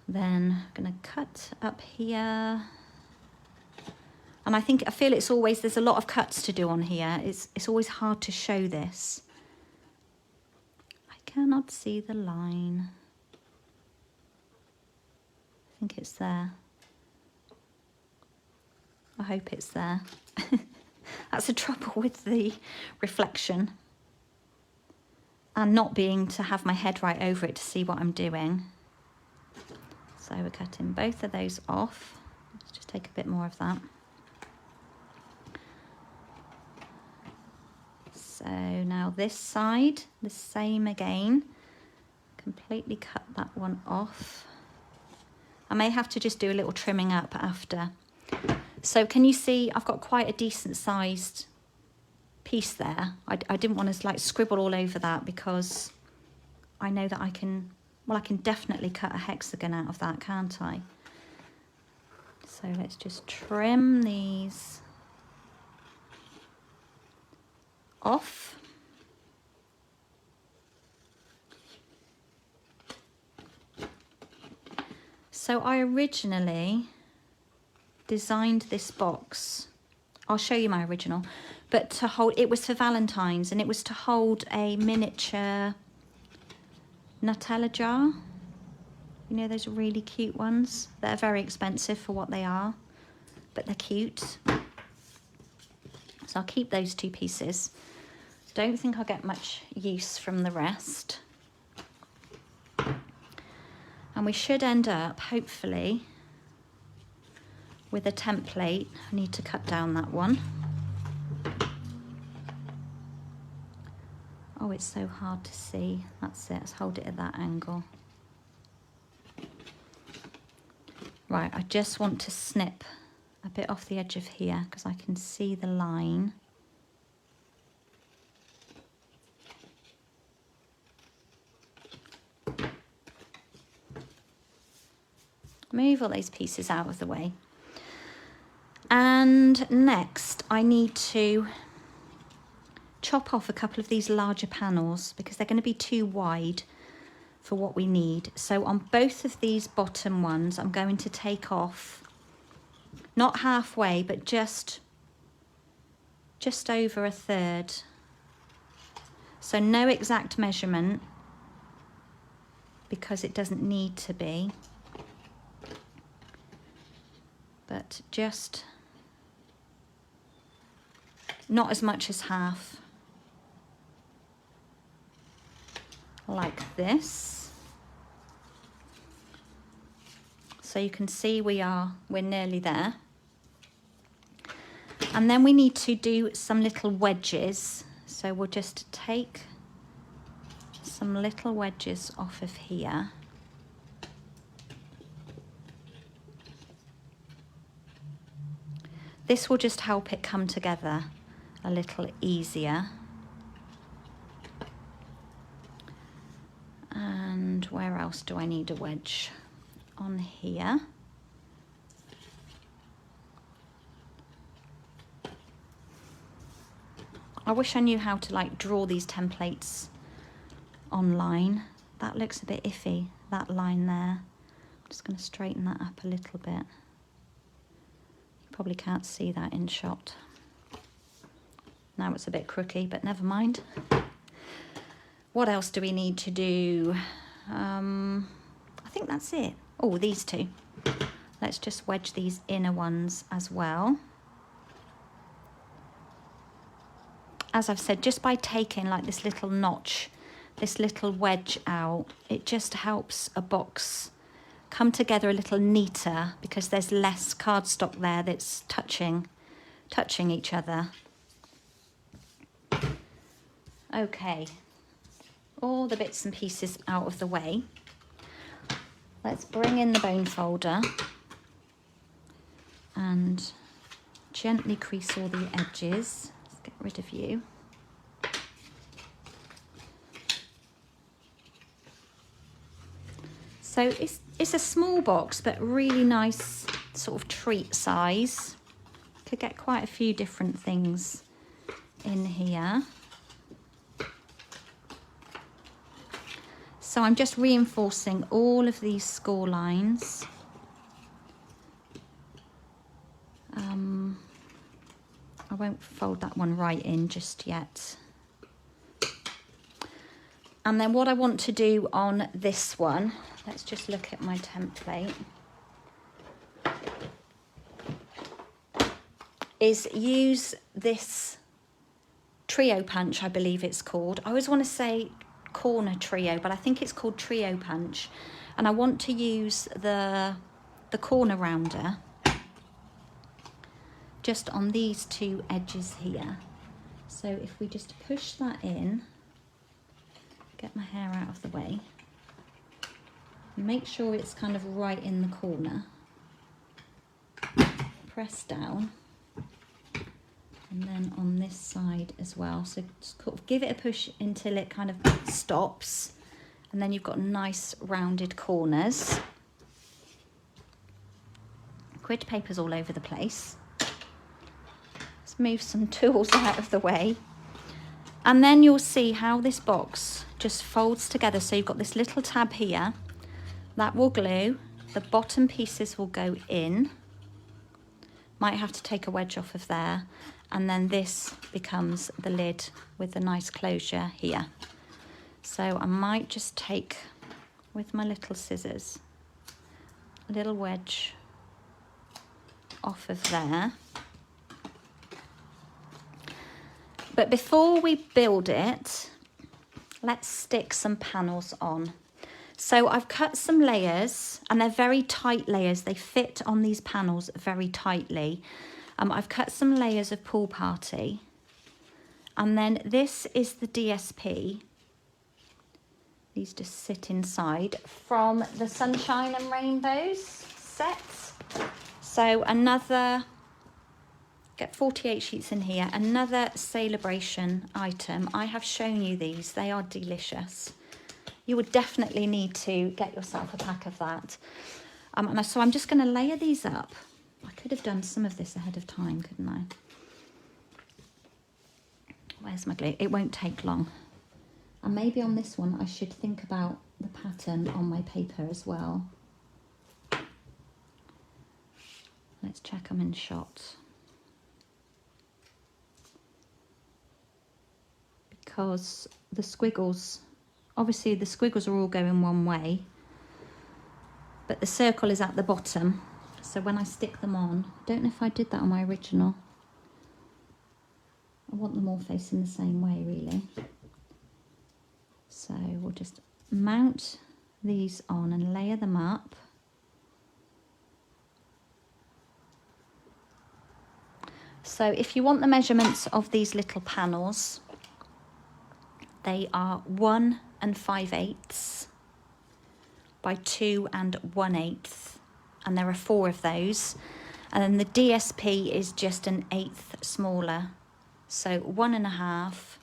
then I'm going to cut up here. And I feel it's always, there's a lot of cuts to do on here. It's always hard to show this. I cannot see the line. I think it's there. I hope it's there. That's the trouble with the reflection and not being to have my head right over it to see what I'm doing. So we're cutting both of those off. Let's just take a bit more of that. So now this side, the same again. Completely cut that one off. I may have to just do a little trimming up after. So can you see I've got quite a decent sized piece there. I didn't want to like scribble all over that because I know that I can definitely cut a hexagon out of that, can't I? So let's just trim these off. So I originally designed this box. I'll show you my original, but to hold, it was for Valentine's, and it was to hold a miniature Nutella jar. You know, those really cute ones. They're very expensive for what they are, but they're cute. So I'll keep those two pieces. Don't think I'll get much use from the rest. And we should end up, hopefully, with a template. I need to cut down that one. Oh, it's so hard to see. That's it, let's hold it at that angle. Right, I just want to snip a bit off the edge of here because I can see the line. Move all those pieces out of the way. And next I need to chop off a couple of these larger panels because they're going to be too wide for what we need. So on both of these bottom ones, I'm going to take off, not halfway, but just over a third. So no exact measurement because it doesn't need to be, but just not as much as half, like this. So you can see we're nearly there. And then we need to do some little wedges. So we'll just take some little wedges off of here. This will just help it come together a little easier. And where else do I need a wedge? On here. I wish I knew how to like draw these templates online. That looks a bit iffy, that line there. I'm just going to straighten that up a little bit. You probably can't see that in shot. Now it's a bit crooked, but never mind. What else do we need to do? I think that's it. Oh, these two. Let's just wedge these inner ones as well. As I've said, just by taking like this little notch, this little wedge out, it just helps a box come together a little neater because there's less cardstock there that's touching each other. Okay, all the bits and pieces out of the way. Let's bring in the bone folder and gently crease all the edges. Let's get rid of you. So it's a small box, but really nice sort of treat size. Could get quite a few different things in here. So I'm just reinforcing all of these score lines. I won't fold that one right in just yet. And then what I want to do on this one, let's just look at my template. is use this trio punch, I believe it's called. I always want to say corner trio, but I think it's called trio punch. And I want to use the corner rounder just on these two edges here. So if we just push that in, get my hair out of the way, make sure it's kind of right in the corner, press down, and then on this side as well. So just give it a push until it kind of stops, and then you've got nice rounded corners. Grid paper's all over the place. Let's move some tools out of the way. And then you'll see how this box just folds together. So you've got this little tab here that will glue. The bottom pieces will go in. Might have to take a wedge off of there. And then this becomes the lid with the nice closure here. So I might just take, with my little scissors, a little wedge off of there. But before we build it, let's stick some panels on. So I've cut some layers, and they're very tight layers. They fit on these panels very tightly. I've cut some layers of Pool Party. And then this is the DSP. These just sit inside from the Sunshine and Rainbows set. So another, get 48 sheets in here, another Sale-a-Bration item. I have shown you these, they are delicious. You would definitely need to get yourself a pack of that. So I'm just gonna layer these up. I could have done some of this ahead of time, couldn't I? Where's my glue? It won't take long. And maybe on this one, I should think about the pattern on my paper as well. Let's check I'm in shot. Because the squiggles, obviously the squiggles are all going one way, but the circle is at the bottom. So when I stick them on, I don't know if I did that on my original. I want them all facing the same way, really. So we'll just mount these on and layer them up. So if you want the measurements of these little panels, they are 1 5/8 by 2 1/8, and there are 4 of those. And then the DSP is just an 1/8 smaller, so 1 1/2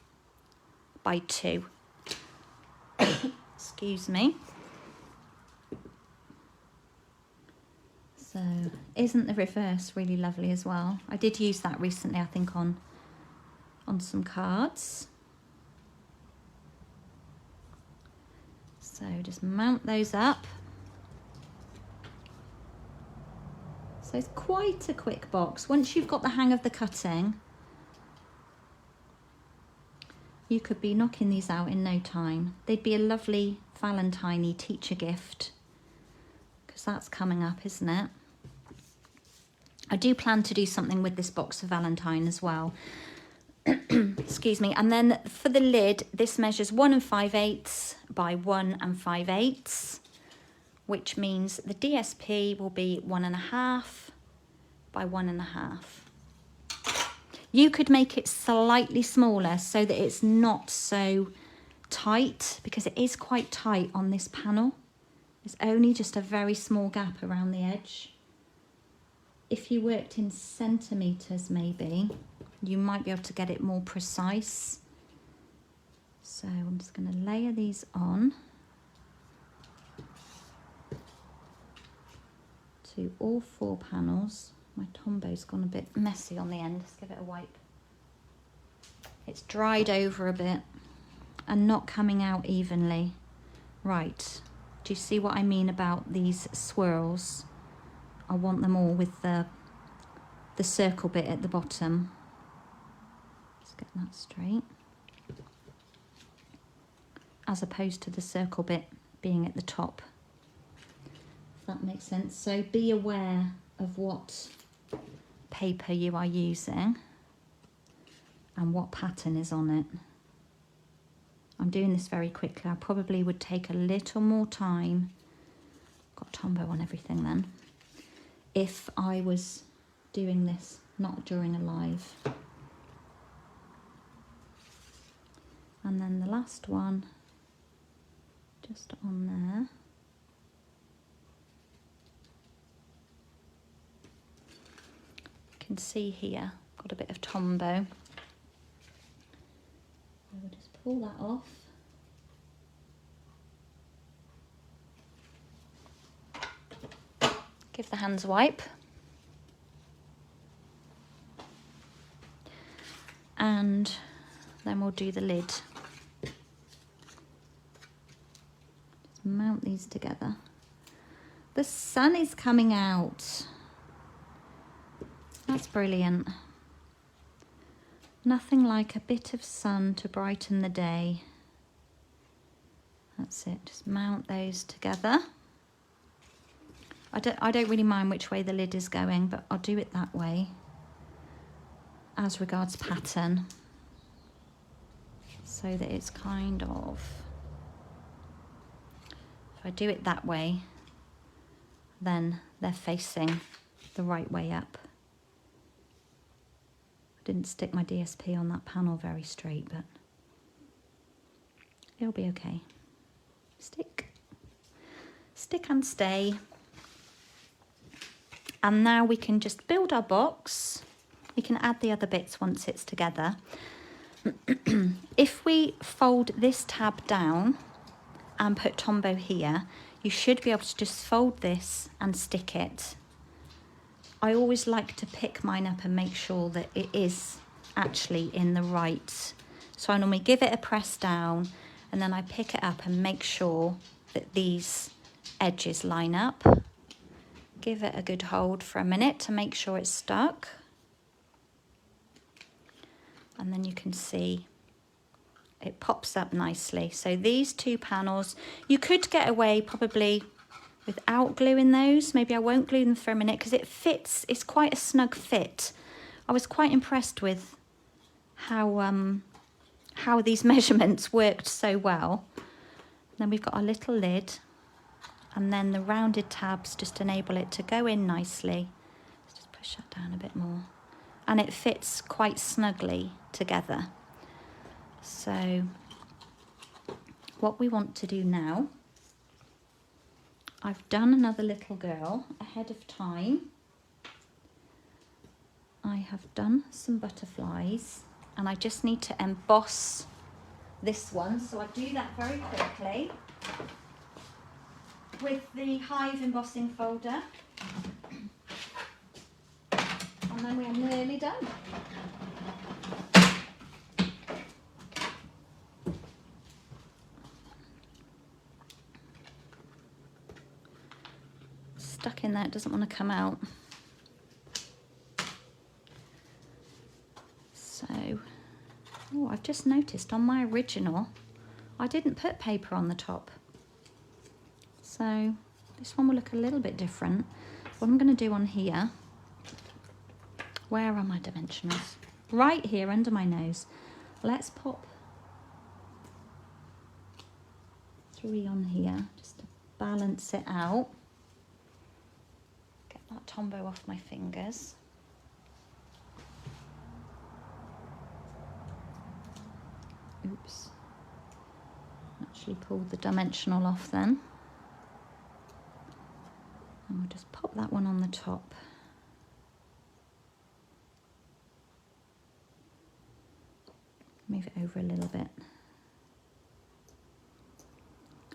by 2. Excuse me. So isn't the reverse really lovely as well? I did use that recently, I think, on some cards. So just mount those up. So it's quite a quick box. Once you've got the hang of the cutting, you could be knocking these out in no time. They'd be a lovely Valentine-y teacher gift, because that's coming up, isn't it? I do plan to do something with this box for Valentine as well. Excuse me. And then for the lid, this measures 1 5/8 by 1 5/8, which means the DSP will be 1 1/2 by 1 1/2. You could make it slightly smaller so that it's not so tight, because it is quite tight on this panel. There's only just a very small gap around the edge. If you worked in centimetres maybe, you might be able to get it more precise. So I'm just going to layer these on to all 4 panels. My Tombo's gone a bit messy on the end. Let's give it a wipe. It's dried over a bit and not coming out evenly. Right, do you see what I mean about these swirls? I want them all with the circle bit at the bottom. Let's get that straight. As opposed to the circle bit being at the top, if that makes sense. So be aware of what paper you are using and what pattern is on it. I'm doing this very quickly. I probably would take a little more time, got Tombow on everything then, if I was doing this not during a live. And then the last one, just on there. You can see here, got a bit of Tombow. I will just pull that off. Give the hands a wipe. And then we'll do the lid. Just mount these together. The sun is coming out. That's brilliant. Nothing like a bit of sun to brighten the day. That's it, just mount those together. I don't really mind which way the lid is going, but I'll do it that way as regards pattern, so that it's kind of, if I do it that way, then they're facing the right way up. I didn't stick my DSP on that panel very straight, but it'll be okay. Stick and stay. And now we can just build our box. We can add the other bits once it's together. If we fold this tab down and put Tombow here, you should be able to just fold this and stick it. I always like to pick mine up and make sure that it is actually in the right. So I normally give it a press down and then I pick it up and make sure that these edges line up. Give it a good hold for a minute to make sure it's stuck. And then you can see it pops up nicely. So these two panels, you could get away probably without gluing those. Maybe I won't glue them for a minute because it fits, it's quite a snug fit. I was quite impressed with how these measurements worked so well. Then we've got our little lid, and then the rounded tabs just enable it to go in nicely. Let's just push that down a bit more. And it fits quite snugly together. So what we want to do now, I've done another little girl ahead of time. I have done some butterflies and I just need to emboss this one. So I do that very quickly with the Hive embossing folder. And then we are nearly done. Stuck in there, it doesn't want to come out. So, oh, I've just noticed on my original, I didn't put paper on the top. So this one will look a little bit different. What I'm going to do on here, where are my dimensionals? Right here under my nose. Let's pop 3 on here just to balance it out. Get that Tombow off my fingers. Oops. Actually pulled the dimensional off then. And we'll just pop that one on the top. Move it over a little bit.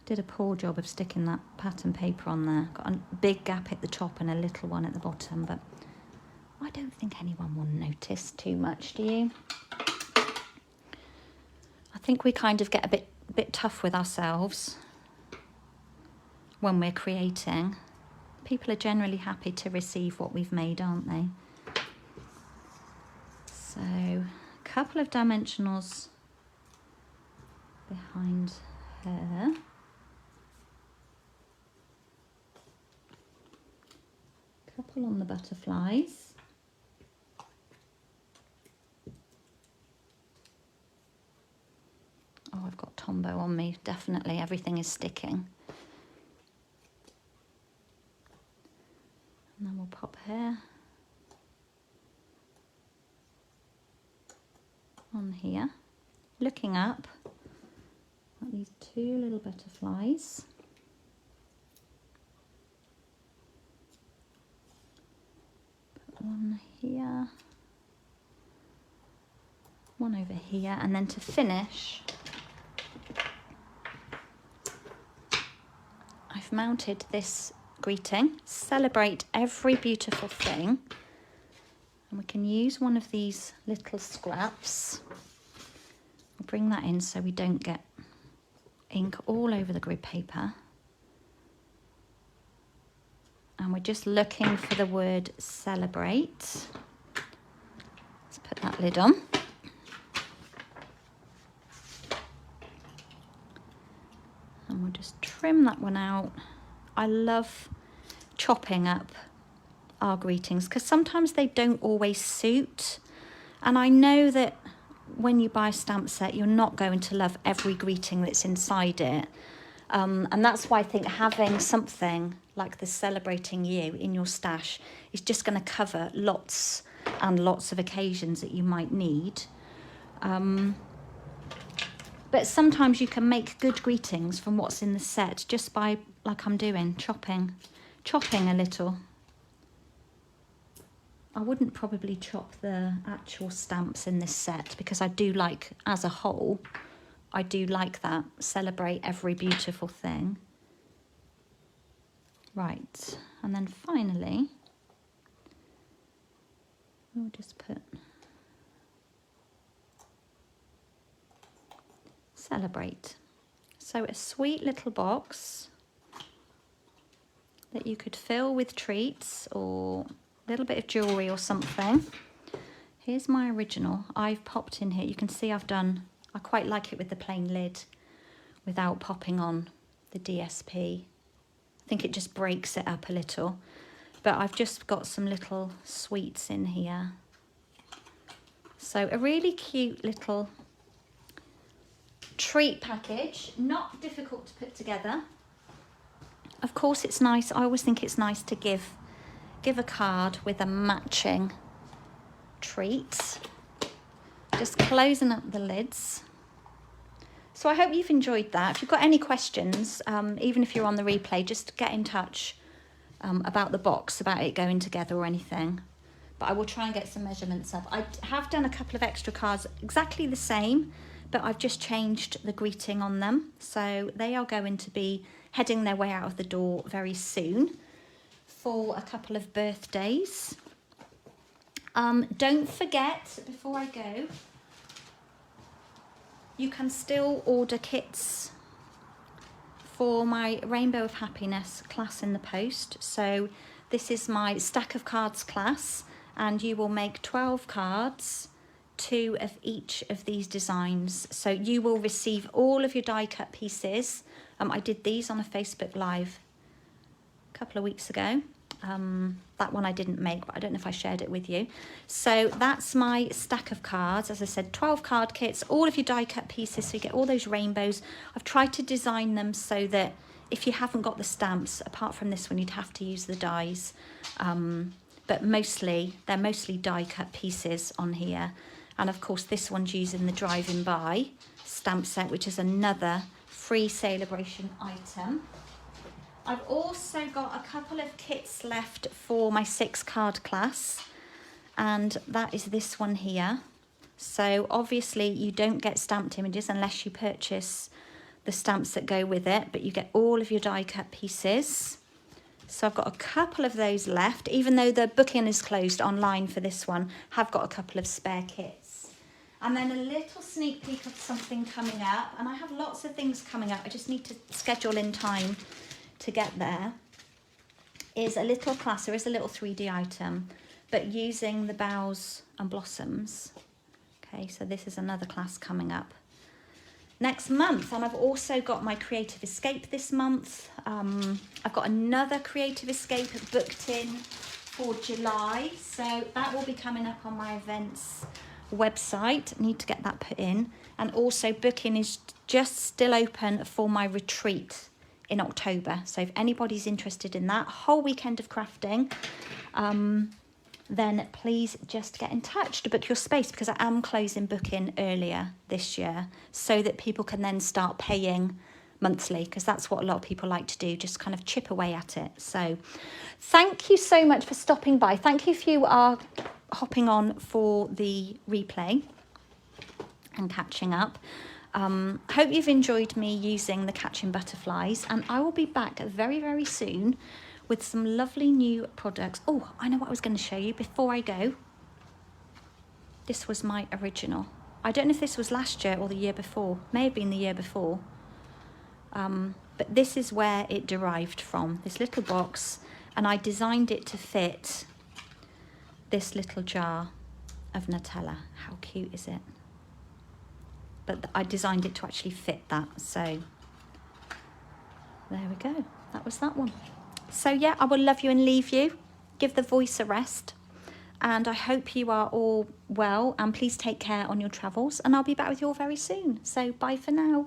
Did a poor job of sticking that pattern paper on there. Got a big gap at the top and a little one at the bottom, but I don't think anyone will notice too much, do you? I think we kind of get a bit tough with ourselves when we're creating. People are generally happy to receive what we've made, aren't they? So, a couple of dimensionals behind her. Couple on the butterflies. I've got Tombow on me, definitely everything is sticking. And then we'll pop here, on here, looking up at these two little butterflies. Put one here, one over here, and then to finish, I've mounted this greeting, celebrate every beautiful thing, and we can use one of these little scraps. We'll bring that in so we don't get ink all over the grid paper. And we're just looking for the word celebrate. Let's put that lid on. And we'll just trim that one out. I love chopping up our greetings because sometimes they don't always suit. And I know that when you buy a stamp set, you're not going to love every greeting that's inside it. And that's why I think having something like the Celebrating You in your stash is just going to cover lots and lots of occasions that you might need. But sometimes you can make good greetings from what's in the set just by, like I'm doing, chopping a little. I wouldn't probably chop the actual stamps in this set because I do like, as a whole, I do like that. Celebrate every beautiful thing. Right, and then finally, we'll just put celebrate. So a sweet little box that you could fill with treats or a little bit of jewellery or something. Here's my original. I've popped in here. You can see I quite like it with the plain lid without popping on the DSP. I think it just breaks it up a little. But I've just got some little sweets in here. So a really cute little treat package, not difficult to put together. Of course it's nice, I always think it's nice to give a card with a matching treat. Just closing up the lids. So I hope you've enjoyed that. If you've got any questions, even if you're on the replay, just get in touch about the box, about it going together or anything. But I will try and get some measurements up. I have done a couple of extra cards exactly the same, but I've just changed the greeting on them. So they are going to be heading their way out of the door very soon for a couple of birthdays. Don't forget, before I go, you can still order kits for my Rainbow of Happiness class in the post. So this is my stack of cards class, and you will make 12 cards, 2 of each of these designs. So you will receive all of your die cut pieces. I did these on a Facebook Live a couple of weeks ago. That one I didn't make, but I don't know if I shared it with you. So that's my stack of cards. As I said, 12 card kits, all of your die cut pieces, so you get all those rainbows. I've tried to design them so that if you haven't got the stamps, apart from this one, you'd have to use the dies. But they're mostly die cut pieces on here. And of course, this one's using the Driving By stamp set, which is another free Sale-a-Bration item. I've also got a couple of kits left for my 6 card class, and that is this one here. So obviously you don't get stamped images unless you purchase the stamps that go with it, but you get all of your die cut pieces. So I've got a couple of those left, even though the booking is closed online for this one, have got a couple of spare kits. And then a little sneak peek of something coming up, and I have lots of things coming up, I just need to schedule in time to get there, is a little class. There is a little 3D item, but using the boughs and blossoms. Okay, so this is another class coming up next month. And I've also got my Creative Escape this month. I've got another Creative Escape booked in for July, so that will be coming up on my events website. Need to get that put in. And also booking is just still open for my retreat in October. So if anybody's interested in that whole weekend of crafting, then please just get in touch to book your space, because I am closing booking earlier this year so that people can then start paying monthly, because that's what a lot of people like to do, just kind of chip away at it. So thank you so much for stopping by. Thank you if you are hopping on for the replay and catching up. Hope you've enjoyed me using the Catching Butterflies, and I will be back very, very soon with some lovely new products. Oh, I know what I was going to show you before I go. This was my original. I don't know if this was last year or the year before. May have been the year before. But this is where it derived from, this little box, and I designed it to fit this little jar of Nutella. How cute is it? But I designed it to actually fit that. So there we go. That was that one. So yeah, I will love you and leave you. Give the voice a rest. And I hope you are all well. And please take care on your travels. And I'll be back with you all very soon. So bye for now.